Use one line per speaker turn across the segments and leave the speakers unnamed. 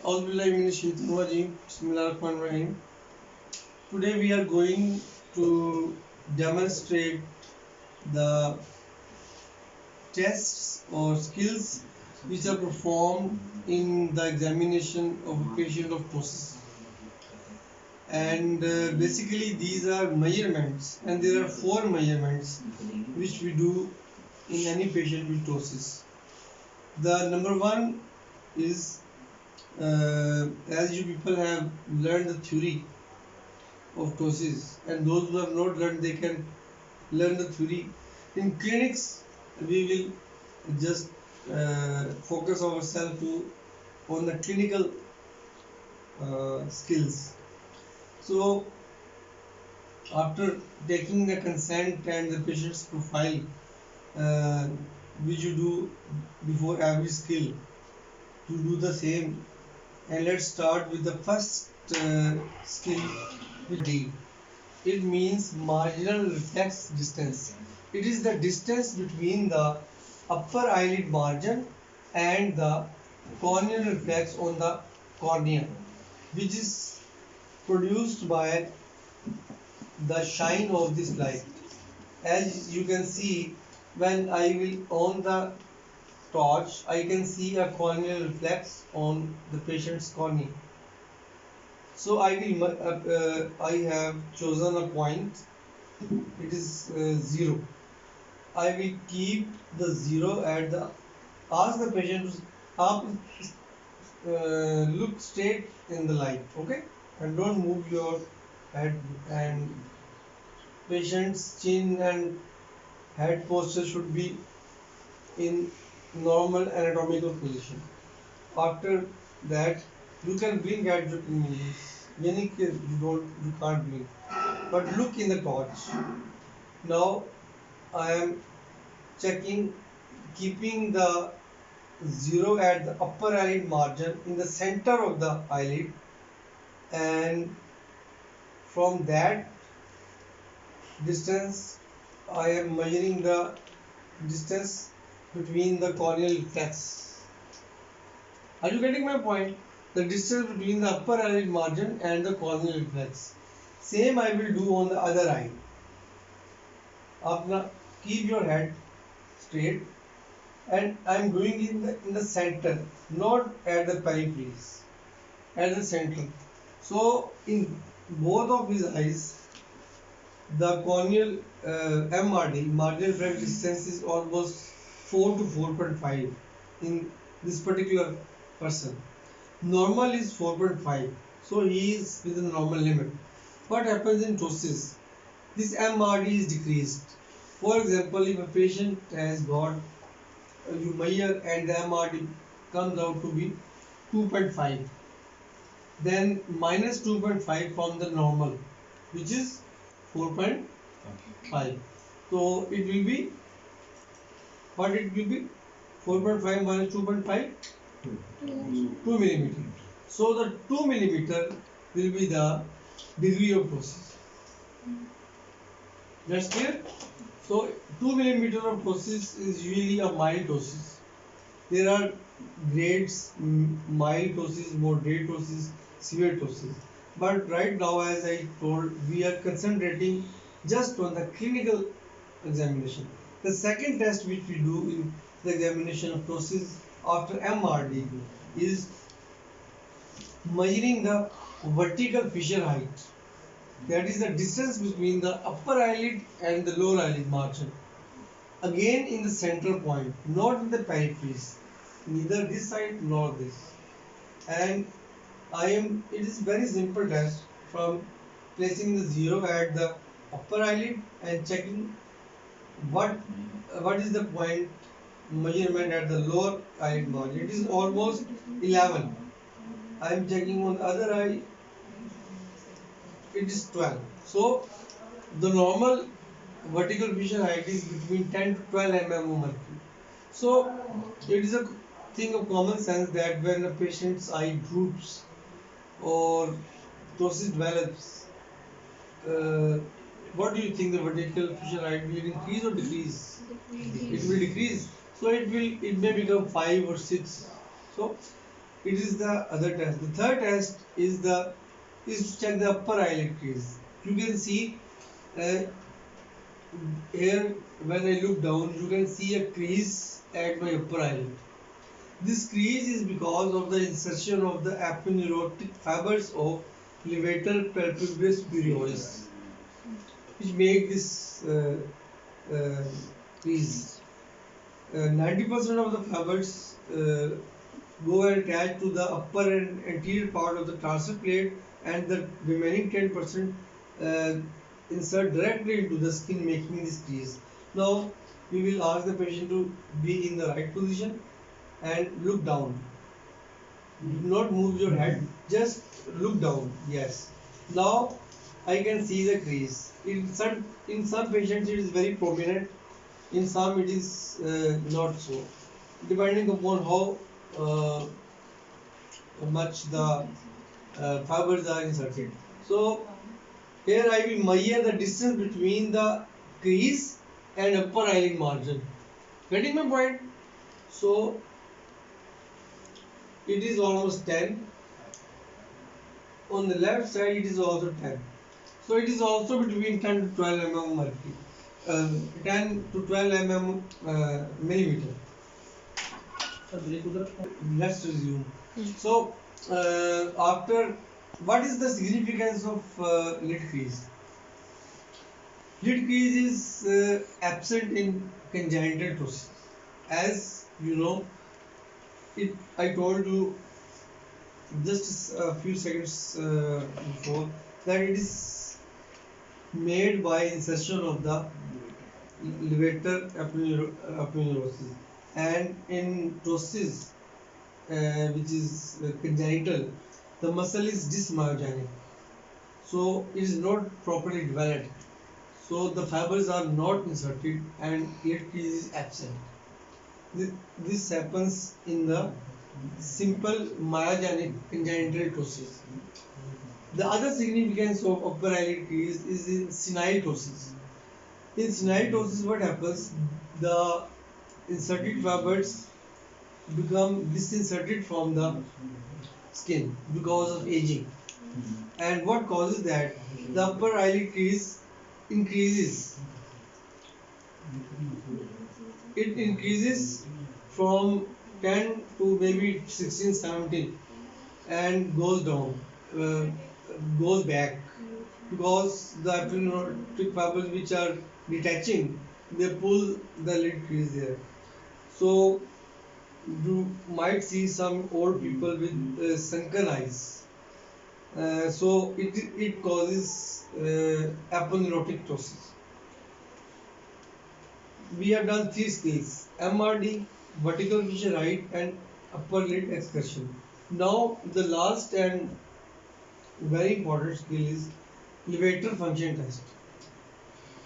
Bismillahirrahmanirrahim. Today we are going to demonstrate the tests or skills which are performed in the examination of a patient of ptosis. And basically these are measurements, and there are four measurements which we do in any patient with ptosis. The number one is as you people have learned the theory of ptosis, and those who have not learned, they can learn the theory. In clinics, we will just focus ourselves on the clinical skills. So after taking the consent and the patient's profile, uh, which you do before every skill, to do the same. And let's start with the first skill, with D. It means marginal reflex distance. It is the distance between the upper eyelid margin and the corneal reflex on the cornea, which is produced by the shine of this light. As you can see, when I will on the torch, I can see a corneal reflex on the patient's cornea. So I have chosen a point. It is 0. I will keep the 0 at the. Ask the patient to look straight in the light, okay, and don't move your head. And patient's chin and head posture should be in normal anatomical position. After that, you can blink at your images. Many cases you can't blink, but look in the torch. Now I am checking, keeping the 0 at the upper eyelid margin in the center of the eyelid, and from that distance I am measuring the distance between the corneal reflex. Are you getting my point? The distance between the upper eyelid margin and the corneal reflex. Same I will do on the other eye. Now keep your head straight, and I am doing in the center, not at the peripheries, at the center. So in both of his eyes, the corneal MRD, marginal reflex distance, is almost 4 to 4.5 in this particular person. Normal is 4.5, so he is within the normal limit. What happens in ptosis? This MRD is decreased. For example, if a patient has got you measure and the MRD comes out to be 2.5, then minus 2.5 from the normal, which is 4.5. So it will be, what it will be? 4.5 minus 2.5? 2 millimeter. So the 2 millimeter will be the degree of ptosis. That's clear? So 2 millimeter of ptosis is usually a mild ptosis. There are grades: mild ptosis, moderate ptosis, severe ptosis. But right now, as I told, we are concentrating just on the clinical examination. The second test which we do in the examination of ptosis after MRD is measuring the vertical fissure height. That is the distance between the upper eyelid and the lower eyelid margin. Again in the central point, not in the peripheries, neither this side nor this. And it is very simple test, from placing the 0 at the upper eyelid and checking what is the point measurement at the lower eyelid margin. It is almost 11. I am checking on the other eye, it is 12. So the normal vertical fissure height is between 10 to 12 mm of mercury. So it is a thing of common sense that when a patient's eye droops or ptosis develops, what do you think, the vertical fissure height will increase or decrease? It will decrease. So it may become 5 or 6. So It is the other test. The third test is to check the upper eyelid crease. You can see uh, here when I look down, you can see a crease at my upper eyelid. This crease is because of the insertion of the aponeurotic fibers of levator palpebrae superioris, which make this uh, crease. 90% of the fibers go and attach to the upper and anterior part of the tarsal plate, and the remaining 10% uh, insert directly into the skin, making this crease. Now we will ask the patient to be in the right position and look down. Do not move your head, just look down. Yes. Now I can see the crease. In some patients it is very prominent, in some it is not so, depending upon how much the fibers are inserted. So here I will measure the distance between the crease and upper eyelid margin. Getting my point? So it is almost 10. On the left side it is also 10. So it is also between 10 to 12 mm mercury. 10 to 12 mm millimeter. Let's resume. So after, what is the significance of lid crease? Lid crease is absent in congenital ptosis. As you know, I told you just a few seconds before that it is made by insertion of the levator aponeurosis, and in ptosis, which is congenital, the muscle is dysmyogenic, so it is not properly developed. So the fibers are not inserted and lid crease is absent. This happens in the simple myogenic congenital ptosis. The other significance of upper eyelid crease is in senile ptosis. In senile ptosis, what happens? The inserted fibers become disinserted from the skin because of aging. And what causes that? The upper eyelid crease increases. It increases from 10 to maybe 16, 17 and goes down, goes back, because the aponeurotic fibers which are detaching, they pull the lid crease there. So you might see some old people with sunken eyes. So it causes aponeurotic ptosis. We have done 3 skills: MRD, vertical fissure height, and upper lid excursion. Now the last and very important skill is levator function test.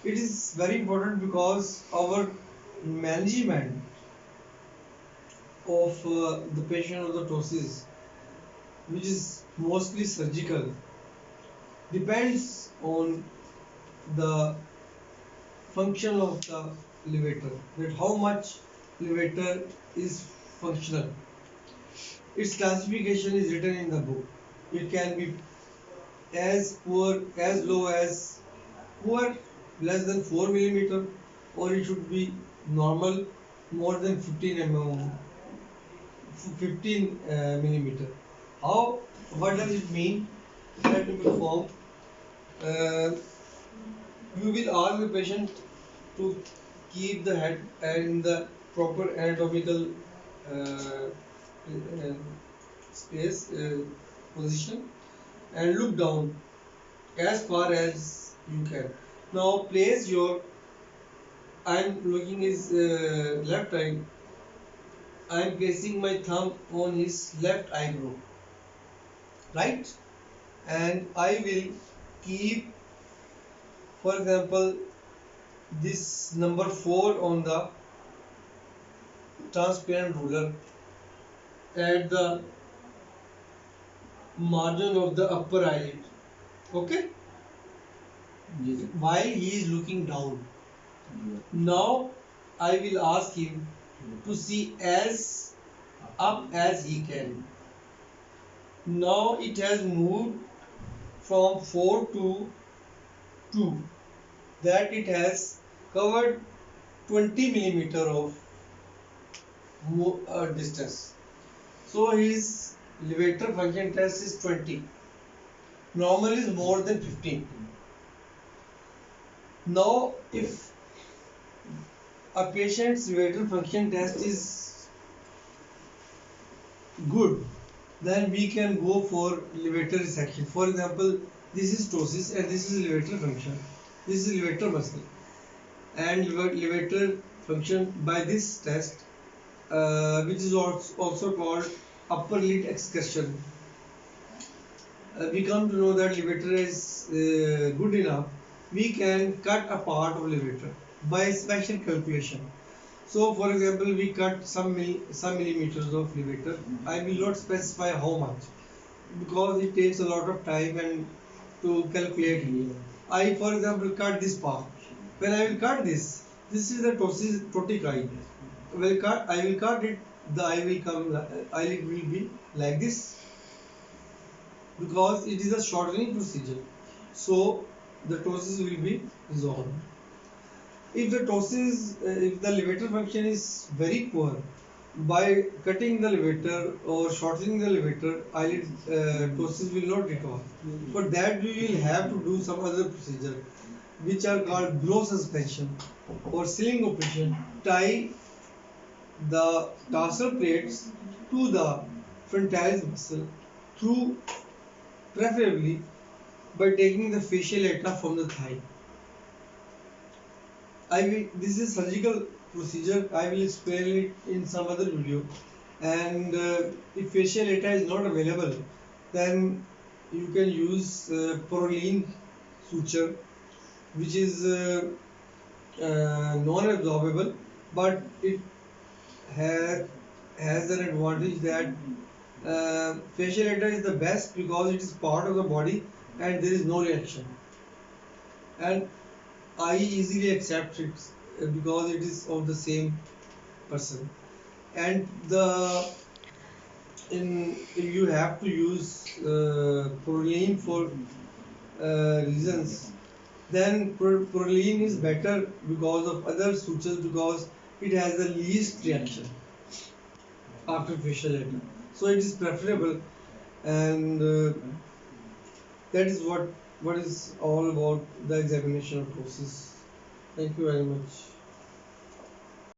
It is very important because our management of the patient of the ptosis, which is mostly surgical, depends on the function of the levator, that how much levator is functional. Its classification is written in the book. It can be as poor, as low as poor, less than 4 millimeter, or it should be normal, more than 15 mm, 15 millimeter. How? What does it mean? Let me perform. Uh, you will ask the patient to keep the head in the proper anatomical uh, uh, space position and look down as far as you can. Now place your, I'm looking his left eye. I'm placing my thumb on his left eyebrow, right? And I will keep, for example, this number 4 on the transparent ruler at the margin of the upper eyelid. Okay? Yes. While he is looking down. Yes. Now I will ask him to see as up as he can. Now it has moved from 4 to 2, that it has covered 20 millimeter of distance. So his levator function test is 20. Normal is more than 15. Now, if a patient's levator function test is good, then we can go for levator resection. For example, this is ptosis and this is levator function. This is levator muscle and levator function by this test, which is also called upper lid excursion. We come to know that levator is good enough. We can cut a part of levator by special calculation. So, for example, we cut some millimeters of levator. I will not specify how much because it takes a lot of time and to calculate. I, for example, cut this part. When I will cut this, this is the ptotic eye. I will cut it. The eye will come. Eyelid will be like this because it is a shortening procedure. So the ptosis will be resolved. If the ptosis, if the levator function is very poor, by cutting the levator or shortening the levator, eyelid ptosis will not recover. For that, we will have to do some other procedure, which are called blow suspension or sealing operation. Tie the tarsal plates to the frontalis muscle through, preferably by taking the fasciolata from the thigh. This is surgical procedure. I will explain it in some other video. And if fasciolata is not available, then you can use Proline suture, which is non-absorbable, but it has an advantage that fasciolata is the best because it is part of the body and there is no reaction. And I easily accept it because it is of the same person. And the in if you have to use proline for reasons, then proline is better because of other sutures because it has the least reaction after facial later. So it is preferable, and that is what is all about the examination of process. Thank you very much.